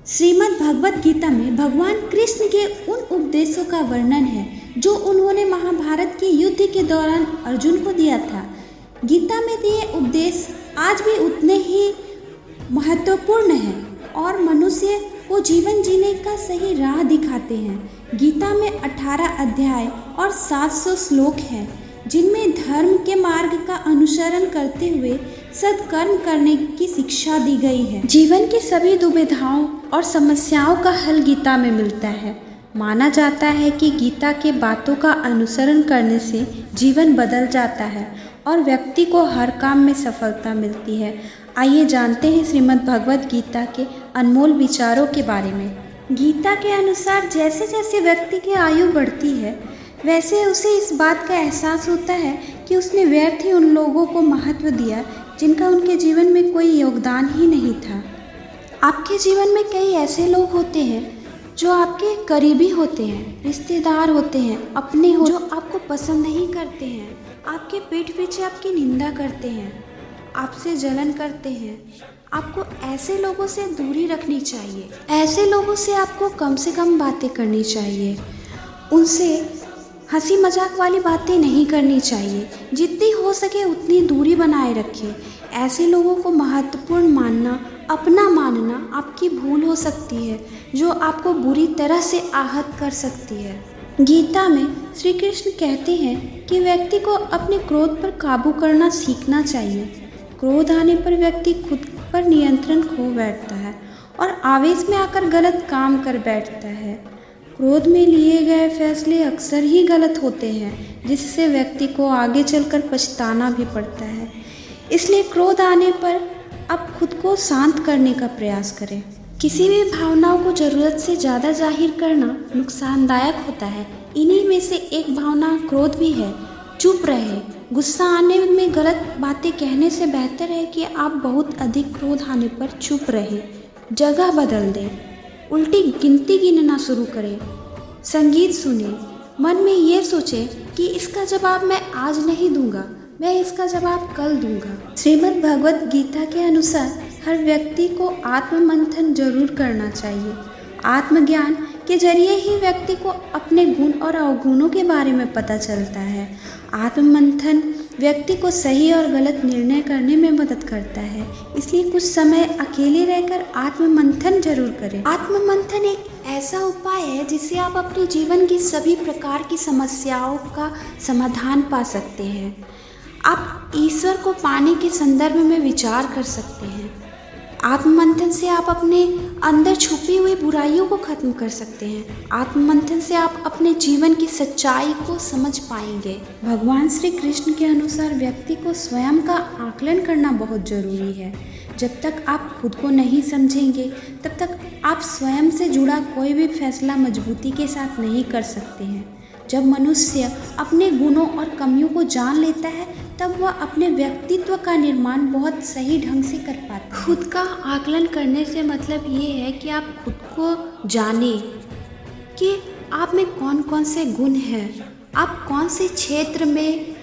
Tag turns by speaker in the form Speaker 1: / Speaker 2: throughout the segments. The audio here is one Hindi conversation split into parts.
Speaker 1: श्रीमद् भगवत गीता में भगवान कृष्ण के उन उपदेशों का वर्णन है जो उन्होंने महाभारत के युद्ध के दौरान अर्जुन को दिया था। गीता में दिए उपदेश आज भी उतने ही महत्वपूर्ण हैं और मनुष्य को जीवन जीने का सही राह दिखाते हैं। गीता में 18 अध्याय और 700 श्लोक हैं जिनमें धर्म के मार्ग का अनुसरण करते हुए सत्कर्म करने की शिक्षा दी गई है। जीवन की सभी दुविधाओं और समस्याओं का हल गीता में मिलता है। माना जाता है कि गीता के बातों का अनुसरण करने से जीवन बदल जाता है और व्यक्ति को हर काम में सफलता मिलती है। आइए जानते हैं श्रीमद् भगवत गीता के अनमोल विचारों के बारे में। गीता के अनुसार जैसे जैसे व्यक्ति की आयु बढ़ती है वैसे उसे इस बात का एहसास होता है कि उसने व्यर्थ ही उन लोगों को महत्व दिया जिनका उनके जीवन में कोई योगदान ही नहीं था। आपके जीवन में कई ऐसे लोग होते हैं जो आपके करीबी होते हैं, रिश्तेदार होते हैं, अपने हो जो आपको पसंद नहीं करते हैं, आपके पीठ पीछे आपकी निंदा करते हैं, आपसे जलन करते हैं। आपको ऐसे लोगों से दूरी रखनी चाहिए। ऐसे लोगों से आपको कम से कम बातें करनी चाहिए। उनसे हंसी मजाक वाली बातें नहीं करनी चाहिए। जितनी हो सके उतनी दूरी बनाए रखें। ऐसे लोगों को महत्वपूर्ण मानना, अपना मानना आपकी भूल हो सकती है जो आपको बुरी तरह से आहत कर सकती है। गीता में श्री कृष्ण कहते हैं कि व्यक्ति को अपने क्रोध पर काबू करना सीखना चाहिए। क्रोध आने पर व्यक्ति खुद पर नियंत्रण खो बैठता है और आवेश में आकर गलत काम कर बैठता है। क्रोध में लिए गए फैसले अक्सर ही गलत होते हैं जिससे व्यक्ति को आगे चलकर पछताना भी पड़ता है। इसलिए क्रोध आने पर आप खुद को शांत करने का प्रयास करें। किसी भी भावनाओं को ज़रूरत से ज़्यादा जाहिर करना नुकसानदायक होता है। इन्हीं में से एक भावना क्रोध भी है। चुप रहे। गुस्सा आने में गलत बातें कहने से बेहतर है कि आप बहुत अधिक क्रोध आने पर चुप रहे, जगह बदल दें, उल्टी गिनती गिनना शुरू करें, संगीत सुने, मन में ये सोचें कि इसका जवाब मैं आज नहीं दूंगा, मैं इसका जवाब कल दूंगा। श्रीमद् भगवत गीता के अनुसार हर व्यक्ति को आत्ममंथन जरूर करना चाहिए। आत्मज्ञान के जरिए ही व्यक्ति को अपने गुण और अवगुणों के बारे में पता चलता है। आत्ममंथन व्यक्ति को सही और गलत निर्णय करने में मदद करता है। इसलिए कुछ समय अकेले रहकर आत्ममंथन जरूर करें। आत्ममंथन एक ऐसा उपाय है जिससे आप अपने जीवन की सभी प्रकार की समस्याओं का समाधान पा सकते हैं। आप ईश्वर को पाने के संदर्भ में विचार कर सकते हैं। आत्ममंथन से आप अपने अंदर छुपी हुई बुराइयों को खत्म कर सकते हैं। आत्ममंथन से आप अपने जीवन की सच्चाई को समझ पाएंगे। भगवान श्री कृष्ण के अनुसार व्यक्ति को स्वयं का आकलन करना बहुत जरूरी है। जब तक आप खुद को नहीं समझेंगे तब तक आप स्वयं से जुड़ा कोई भी फैसला मजबूती के साथ नहीं कर सकते हैं। जब मनुष्य अपने गुणों और कमियों को जान लेता है तब वह अपने व्यक्तित्व का निर्माण बहुत सही ढंग से कर पाता है। खुद का आकलन करने से मतलब ये है कि आप खुद को जानें कि आप में कौन कौन से गुण हैं, आप कौन से क्षेत्र में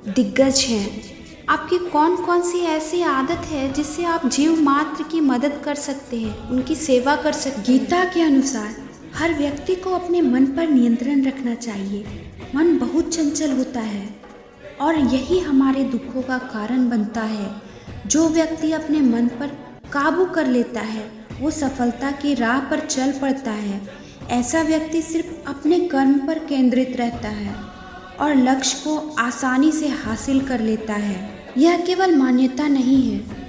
Speaker 1: दिग्गज हैं, आपकी कौन कौन सी ऐसी आदत है जिससे आप जीव मात्र की मदद कर सकते हैं, उनकी सेवा कर सकते हैं। गीता के अनुसार हर व्यक्ति को अपने मन पर नियंत्रण रखना चाहिए। मन बहुत चंचल होता है और यही हमारे दुखों का कारण बनता है। जो व्यक्ति अपने मन पर काबू कर लेता है वो सफलता की राह पर चल पड़ता है। ऐसा व्यक्ति सिर्फ अपने कर्म पर केंद्रित रहता है और लक्ष्य को आसानी से हासिल कर लेता है। यह केवल मान्यता नहीं है,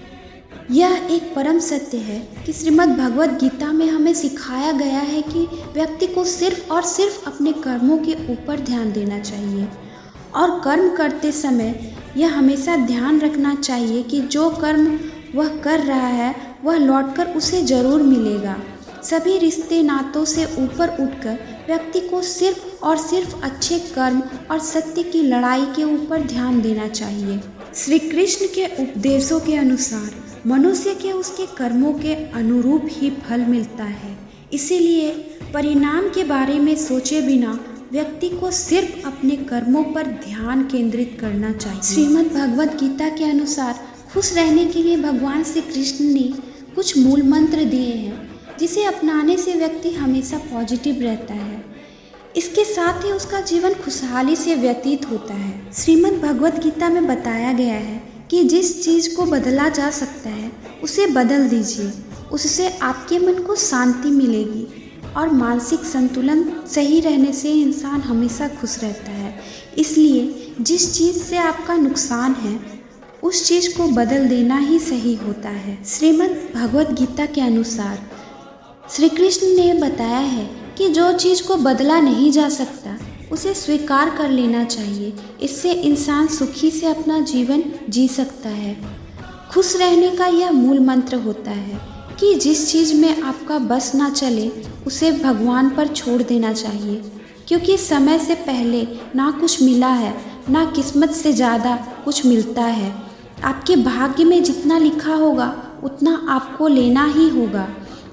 Speaker 1: यह एक परम सत्य है कि श्रीमद् भगवत गीता में हमें सिखाया गया है कि व्यक्ति को सिर्फ और सिर्फ अपने कर्मों के ऊपर ध्यान देना चाहिए और कर्म करते समय यह हमेशा ध्यान रखना चाहिए कि जो कर्म वह कर रहा है वह लौटकर उसे जरूर मिलेगा। सभी रिश्ते नातों से ऊपर उठकर व्यक्ति को सिर्फ और सिर्फ अच्छे कर्म और सत्य की लड़ाई के ऊपर ध्यान देना चाहिए। श्री कृष्ण के उपदेशों के अनुसार मनुष्य के उसके कर्मों के अनुरूप ही फल मिलता है। इसीलिए परिणाम के बारे में सोचे बिना व्यक्ति को सिर्फ अपने कर्मों पर ध्यान केंद्रित करना चाहिए। श्रीमद् भगवत गीता के अनुसार खुश रहने के लिए भगवान श्री कृष्ण ने कुछ मूल मंत्र दिए हैं जिसे अपनाने से व्यक्ति हमेशा पॉजिटिव रहता है। इसके साथ ही उसका जीवन खुशहाली से व्यतीत होता है। श्रीमद् भगवत गीता में बताया गया है कि जिस चीज़ को बदला जा सकता है उसे बदल दीजिए, उससे आपके मन को शांति मिलेगी और मानसिक संतुलन सही रहने से इंसान हमेशा खुश रहता है। इसलिए जिस चीज़ से आपका नुकसान है उस चीज़ को बदल देना ही सही होता है। श्रीमद् भगवत गीता के अनुसार श्री कृष्ण ने बताया है कि जो चीज़ को बदला नहीं जा सकता उसे स्वीकार कर लेना चाहिए। इससे इंसान सुखी से अपना जीवन जी सकता है। खुश रहने का यह मूल मंत्र होता है कि जिस चीज़ में आपका बस ना चले उसे भगवान पर छोड़ देना चाहिए, क्योंकि समय से पहले ना कुछ मिला है, ना किस्मत से ज़्यादा कुछ मिलता है। आपके भाग्य में जितना लिखा होगा उतना आपको लेना ही होगा,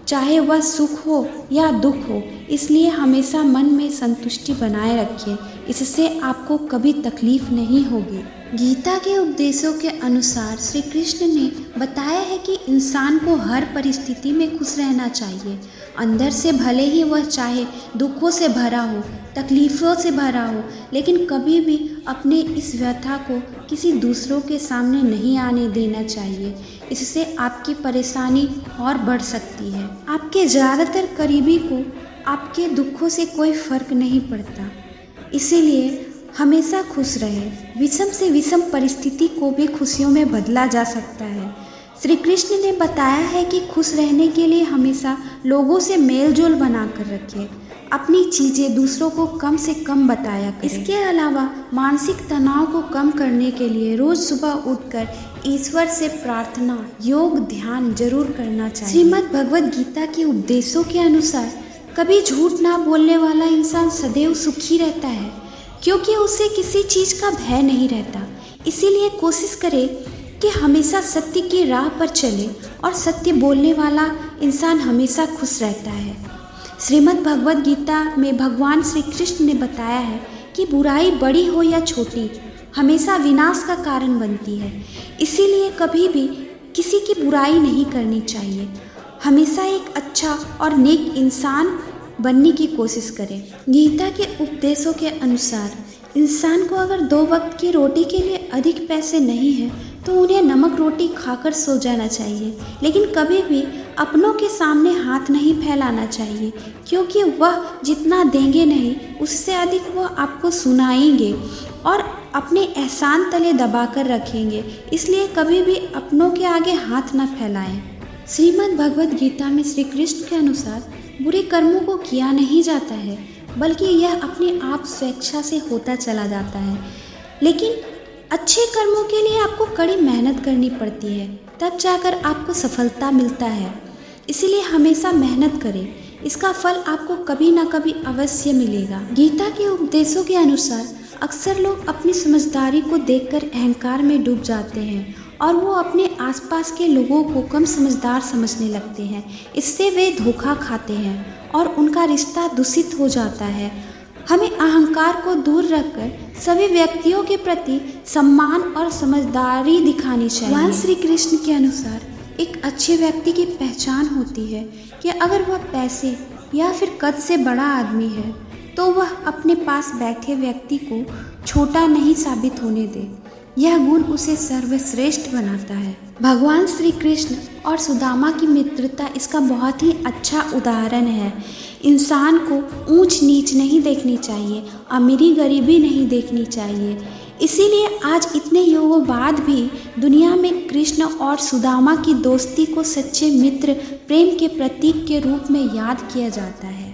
Speaker 1: चाहे वह सुख हो या दुख हो। इसलिए हमेशा मन में संतुष्टि बनाए रखिए, इससे आपको कभी तकलीफ नहीं होगी। गीता के उपदेशों के अनुसार श्री कृष्ण ने बताया है कि इंसान को हर परिस्थिति में खुश रहना चाहिए। अंदर से भले ही वह चाहे दुखों से भरा हो, तकलीफ़ों से भरा हो, लेकिन कभी भी अपने इस व्यथा को किसी दूसरों के सामने नहीं आने देना चाहिए। इससे आपकी परेशानी और बढ़ सकती है। आपके ज़्यादातर करीबी को आपके दुखों से कोई फ़र्क नहीं पड़ता, इसीलिए हमेशा खुश रहे। विषम से विषम परिस्थिति को भी खुशियों में बदला जा सकता है। श्री कृष्ण ने बताया है कि खुश रहने के लिए हमेशा लोगों से मेल जोल बना कर रखें, अपनी चीज़ें दूसरों को कम से कम बताया करें। इसके अलावा मानसिक तनाव को कम करने के लिए रोज़ सुबह उठकर ईश्वर से प्रार्थना, योग, ध्यान जरूर करना चाहिए। श्रीमद् भगवत गीता के उपदेशों के अनुसार कभी झूठ ना बोलने वाला इंसान सदैव सुखी रहता है, क्योंकि उसे किसी चीज़ का भय नहीं रहता। इसीलिए कोशिश करें कि हमेशा सत्य की राह पर चले और सत्य बोलने वाला इंसान हमेशा खुश रहता है। श्रीमद् भगवत गीता में भगवान श्री कृष्ण ने बताया है कि बुराई बड़ी हो या छोटी हमेशा विनाश का कारण बनती है। इसीलिए कभी भी किसी की बुराई नहीं करनी चाहिए। हमेशा एक अच्छा और नेक इंसान बनने की कोशिश करें। गीता के उपदेशों के अनुसार इंसान को अगर 2 वक्त की रोटी के लिए अधिक पैसे नहीं हैं तो उन्हें नमक रोटी खाकर सो जाना चाहिए, लेकिन कभी भी अपनों के सामने हाथ नहीं फैलाना चाहिए, क्योंकि वह जितना देंगे नहीं उससे अधिक वह आपको सुनाएंगे और अपने एहसान तले दबा कर रखेंगे। इसलिए कभी भी अपनों के आगे हाथ न फैलाएं। श्रीमद् भगवत गीता में श्री कृष्ण के अनुसार बुरे कर्मों को किया नहीं जाता है, बल्कि यह अपने आप स्वेच्छा से होता चला जाता है। लेकिन अच्छे कर्मों के लिए आपको कड़ी मेहनत करनी पड़ती है, तब जाकर आपको सफलता मिलता है। इसीलिए हमेशा मेहनत करें, इसका फल आपको कभी ना कभी अवश्य मिलेगा। गीता के उपदेशों के अनुसार अक्सर लोग अपनी समझदारी को देखकर अहंकार में डूब जाते हैं और वो अपने आसपास के लोगों को कम समझदार समझने लगते हैं। इससे वे धोखा खाते हैं और उनका रिश्ता दूषित हो जाता है। हमें अहंकार को दूर रखकर सभी व्यक्तियों के प्रति सम्मान और समझदारी दिखानी चाहिए। भगवान श्री कृष्ण के अनुसार एक अच्छे व्यक्ति की पहचान होती है कि अगर वह पैसे या फिर कद से बड़ा आदमी है तो वह अपने पास बैठे व्यक्ति को छोटा नहीं साबित होने दे। यह गुण उसे सर्वश्रेष्ठ बनाता है। भगवान श्री कृष्ण और सुदामा की मित्रता इसका बहुत ही अच्छा उदाहरण है। इंसान को ऊंच नीच नहीं देखनी चाहिए, अमीरी गरीबी नहीं देखनी चाहिए। इसीलिए आज इतने युगों बाद भी दुनिया में कृष्ण और सुदामा की दोस्ती को सच्चे मित्र, प्रेम के प्रतीक के रूप में याद किया जाता है।